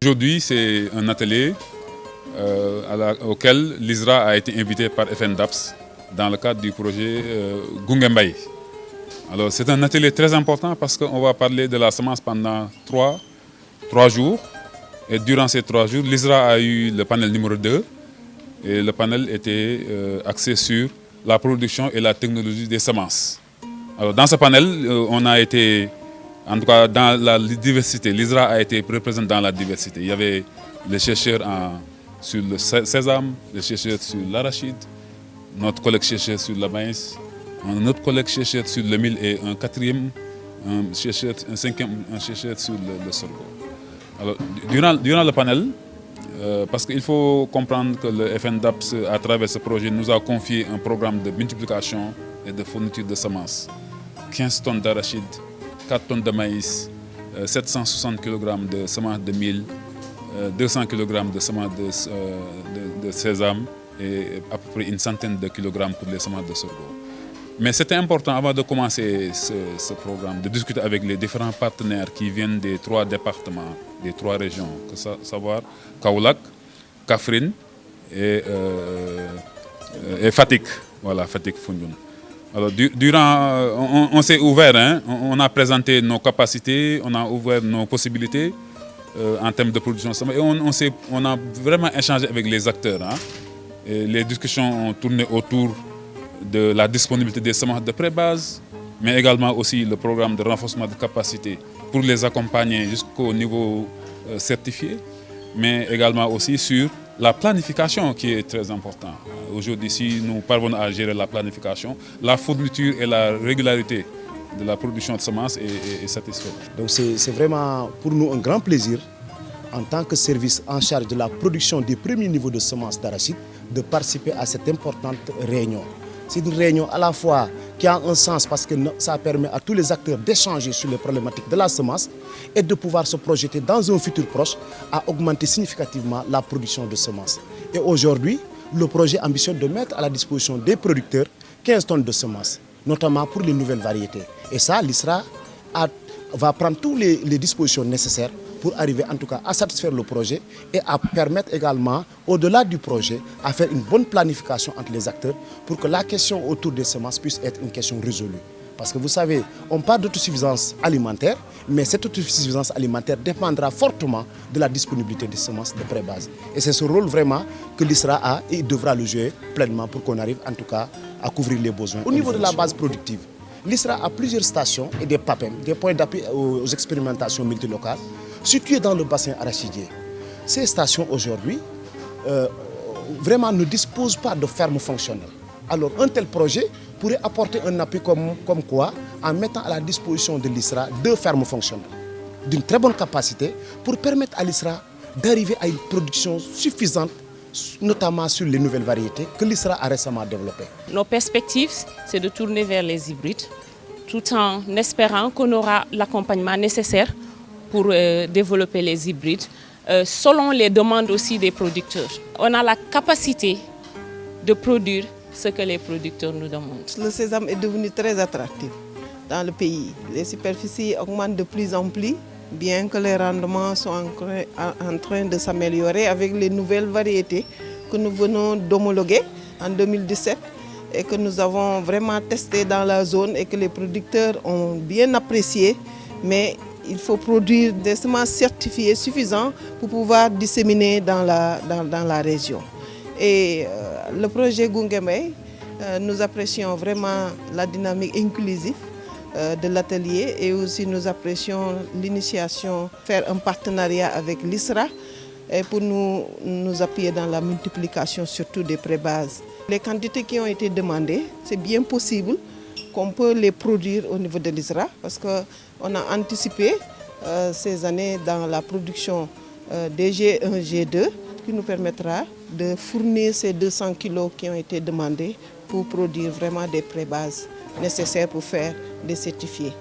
Aujourd'hui, c'est un atelier auquel l'ISRA a été invité par FNDAPS dans le cadre du projet Gungembay. Alors, c'est un atelier très important parce qu'on va parler de la semence pendant trois jours. Et durant ces 3 jours, l'ISRA a eu le panel numéro 2. Et le panel était axé sur la production et la technologie des semences. Alors, dans ce panel, on a été, en tout cas dans la diversité, l'ISRA a été représentée dans la diversité. Il y avait les chercheurs sur le sésame, les chercheurs sur l'arachide, notre collègue chercheur sur le maïs, un autre collègue chercheur sur le mil et un quatrième, un cinquième chercheur sur le sorgho. Alors, durant le panel, parce qu'il faut comprendre que le FNDAPS, à travers ce projet, nous a confié un programme de multiplication et de fourniture de semences. 15 tonnes d'arachide, 4 tonnes de maïs, 760 kg de semences de mil, 200 kg de semences de sésame et à peu près une centaine de kilogrammes pour les semences de sorgho. Mais c'était important, avant de commencer ce programme, de discuter avec les différents partenaires qui viennent des 3 départements, des 3 régions, à savoir Kaolack, Kaffrine et Fatick. Voilà, Fatick-Foundiougne. Alors, on s'est ouvert, hein, on a présenté nos capacités, on a ouvert nos possibilités en termes de production. Et on a vraiment échangé avec les acteurs. Hein. Et les discussions ont tourné autour de la disponibilité des semences de pré-base, mais également aussi le programme de renforcement de capacité pour les accompagner jusqu'au niveau certifié, mais également aussi sur la planification qui est très importante. Aujourd'hui, si nous parvenons à gérer la planification, la fourniture et la régularité de la production de semences est satisfaite. Donc c'est vraiment pour nous un grand plaisir, en tant que service en charge de la production des premiers niveaux de semences d'arachide, de participer à cette importante réunion. C'est une réunion à la fois qui a un sens parce que ça permet à tous les acteurs d'échanger sur les problématiques de la semence et de pouvoir se projeter dans un futur proche à augmenter significativement la production de semences. Et aujourd'hui, le projet ambitionne de mettre à la disposition des producteurs 15 tonnes de semences, notamment pour les nouvelles variétés. Et ça, l'ISRA va prendre toutes les dispositions nécessaires pour arriver en tout cas à satisfaire le projet et à permettre également, au-delà du projet, à faire une bonne planification entre les acteurs pour que la question autour des semences puisse être une question résolue. Parce que vous savez, on parle d'autosuffisance alimentaire, mais cette autosuffisance alimentaire dépendra fortement de la disponibilité des semences de pré-base. Et c'est ce rôle vraiment que l'ISRA a et il devra le jouer pleinement pour qu'on arrive en tout cas à couvrir les besoins. Au niveau de la base productive, l'ISRA a plusieurs stations et des PAPEM, des points d'appui aux expérimentations multilocales, situées dans le bassin arachidier. Ces stations aujourd'hui vraiment ne disposent pas de fermes fonctionnelles. Alors un tel projet pourrait apporter un appui comme quoi en mettant à la disposition de l'ISRA 2 fermes fonctionnelles d'une très bonne capacité pour permettre à l'ISRA d'arriver à une production suffisante, notamment sur les nouvelles variétés que l'ISRA a récemment développées. Nos perspectives, c'est de tourner vers les hybrides, tout en espérant qu'on aura l'accompagnement nécessaire pour développer les hybrides, selon les demandes aussi des producteurs. On a la capacité de produire ce que les producteurs nous demandent. Le sésame est devenu très attractif dans le pays. Les superficies augmentent de plus en plus, bien que les rendements sont en train de s'améliorer avec les nouvelles variétés que nous venons d'homologuer en 2017 et que nous avons vraiment testé dans la zone et que les producteurs ont bien apprécié. Mais il faut produire des semences certifiées suffisantes pour pouvoir disséminer dans la région. Et le projet Gungembay, nous apprécions vraiment la dynamique inclusive de l'atelier et aussi nous apprécions l'initiation, faire un partenariat avec l'ISRA pour nous appuyer dans la multiplication surtout des pré-bases. Les quantités qui ont été demandées, c'est bien possible qu'on peut les produire au niveau de l'ISRA parce qu'on a anticipé ces années dans la production des G1, G2 qui nous permettra de fournir ces 200 kilos qui ont été demandés pour produire vraiment des pré-bases nécessaires pour faire des certifiés.